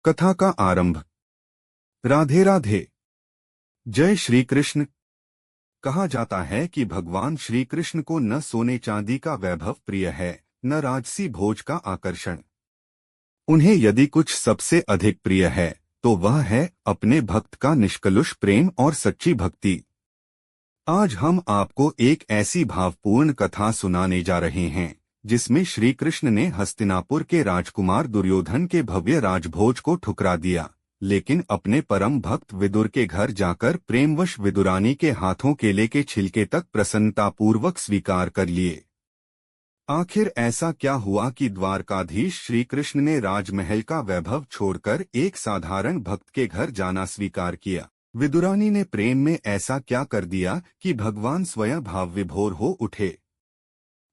कथा का आरंभ। राधे राधे। जय श्री कृष्ण। कहा जाता है कि भगवान श्री कृष्ण को न सोने चांदी का वैभव प्रिय है, न राजसी भोज का आकर्षण। उन्हें यदि कुछ सबसे अधिक प्रिय है तो वह है अपने भक्त का निष्कलुष प्रेम और सच्ची भक्ति। आज हम आपको एक ऐसी भावपूर्ण कथा सुनाने जा रहे हैं जिसमें श्री कृष्ण ने हस्तिनापुर के राजकुमार दुर्योधन के भव्य राजभोज को ठुकरा दिया, लेकिन अपने परम भक्त विदुर के घर जाकर प्रेमवश विदुरानी के हाथों केले के छिलके तक प्रसन्नतापूर्वक स्वीकार कर लिए। आखिर ऐसा क्या हुआ कि द्वारकाधीश श्री कृष्ण ने राजमहल का वैभव छोड़कर एक साधारण भक्त के घर जाना स्वीकार किया? विदुरानी ने प्रेम में ऐसा क्या कर दिया कि भगवान स्वयं भाव विभोर हो उठे?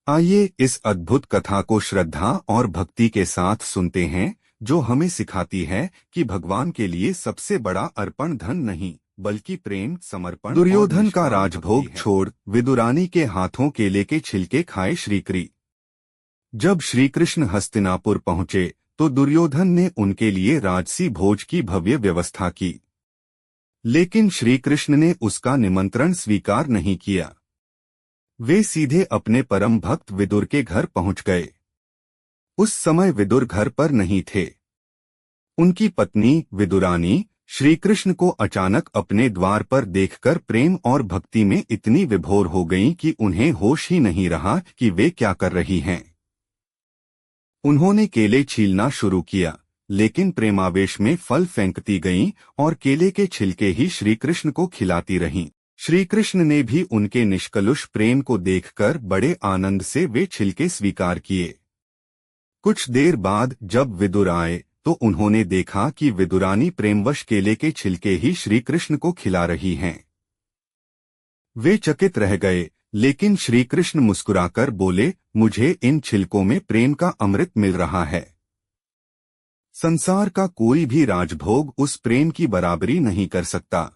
आइए इस अद्भुत कथा को श्रद्धा और भक्ति के साथ सुनते हैं, जो हमें सिखाती है कि भगवान के लिए सबसे बड़ा अर्पण धन नहीं बल्कि प्रेम, समर्पण। दुर्योधन का राजभोग छोड़ विदुरानी के हाथों केले के छिलके खाए श्रीकृ। जब श्री कृष्ण हस्तिनापुर पहुंचे तो दुर्योधन ने उनके लिए राजसी भोज की भव्य व्यवस्था की, लेकिन श्री कृष्ण ने उसका निमंत्रण स्वीकार नहीं किया। वे सीधे अपने परम भक्त विदुर के घर पहुंच गए। उस समय विदुर घर पर नहीं थे। उनकी पत्नी विदुरानी श्री कृष्ण को अचानक अपने द्वार पर देखकर प्रेम और भक्ति में इतनी विभोर हो गईं कि उन्हें होश ही नहीं रहा कि वे क्या कर रही हैं। उन्होंने केले छीलना शुरू किया, लेकिन प्रेमावेश में फल फेंकती गईं और केले के छिलके ही श्री कृष्ण को खिलाती रहीं। श्री कृष्ण ने भी उनके निष्कलुष प्रेम को देखकर बड़े आनंद से वे छिलके स्वीकार किए। कुछ देर बाद जब विदुर आए तो उन्होंने देखा कि विदुरानी प्रेमवश केले के छिलके ही श्री कृष्ण को खिला रही हैं। वे चकित रह गए, लेकिन श्री कृष्ण मुस्कुराकर बोले, मुझे इन छिलकों में प्रेम का अमृत मिल रहा है। संसार का कोई भी राजभोग उस प्रेम की बराबरी नहीं कर सकता।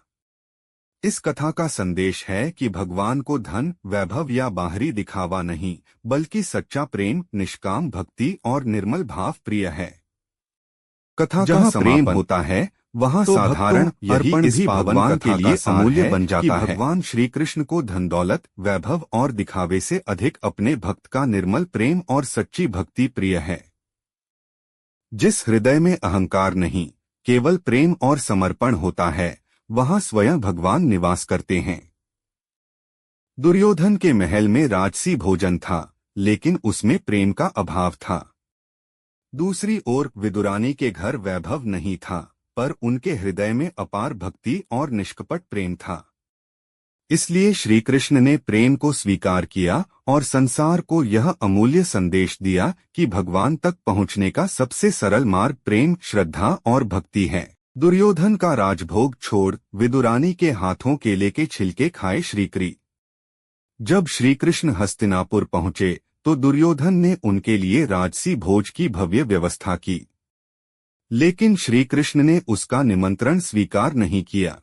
इस कथा का संदेश है कि भगवान को धन, वैभव या बाहरी दिखावा नहीं बल्कि सच्चा प्रेम, निष्काम भक्ति और निर्मल भाव प्रिय है। कथा जहाँ प्रेम होता है वहाँ तो साधारण अर्पण भी भगवान के लिए अमूल्य बन जाता है। भगवान श्री कृष्ण को धन दौलत, वैभव और दिखावे से अधिक अपने भक्त का निर्मल प्रेम और सच्ची भक्ति प्रिय है। जिस हृदय में अहंकार नहीं, केवल प्रेम और समर्पण होता है, वहां स्वयं भगवान निवास करते हैं। दुर्योधन के महल में राजसी भोजन था, लेकिन उसमें प्रेम का अभाव था। दूसरी ओर विदुरानी के घर वैभव नहीं था, पर उनके हृदय में अपार भक्ति और निष्कपट प्रेम था। इसलिए श्री कृष्ण ने प्रेम को स्वीकार किया और संसार को यह अमूल्य संदेश दिया कि भगवान तक पहुंचने का सबसे सरल मार्ग प्रेम, श्रद्धा और भक्ति है। दुर्योधन का राजभोग छोड़ विदुरानी के हाथों केले के छिलके खाए श्रीकृ। जब श्री कृष्ण हस्तिनापुर पहुंचे तो दुर्योधन ने उनके लिए राजसी भोज की भव्य व्यवस्था की, लेकिन श्री कृष्ण ने उसका निमंत्रण स्वीकार नहीं किया।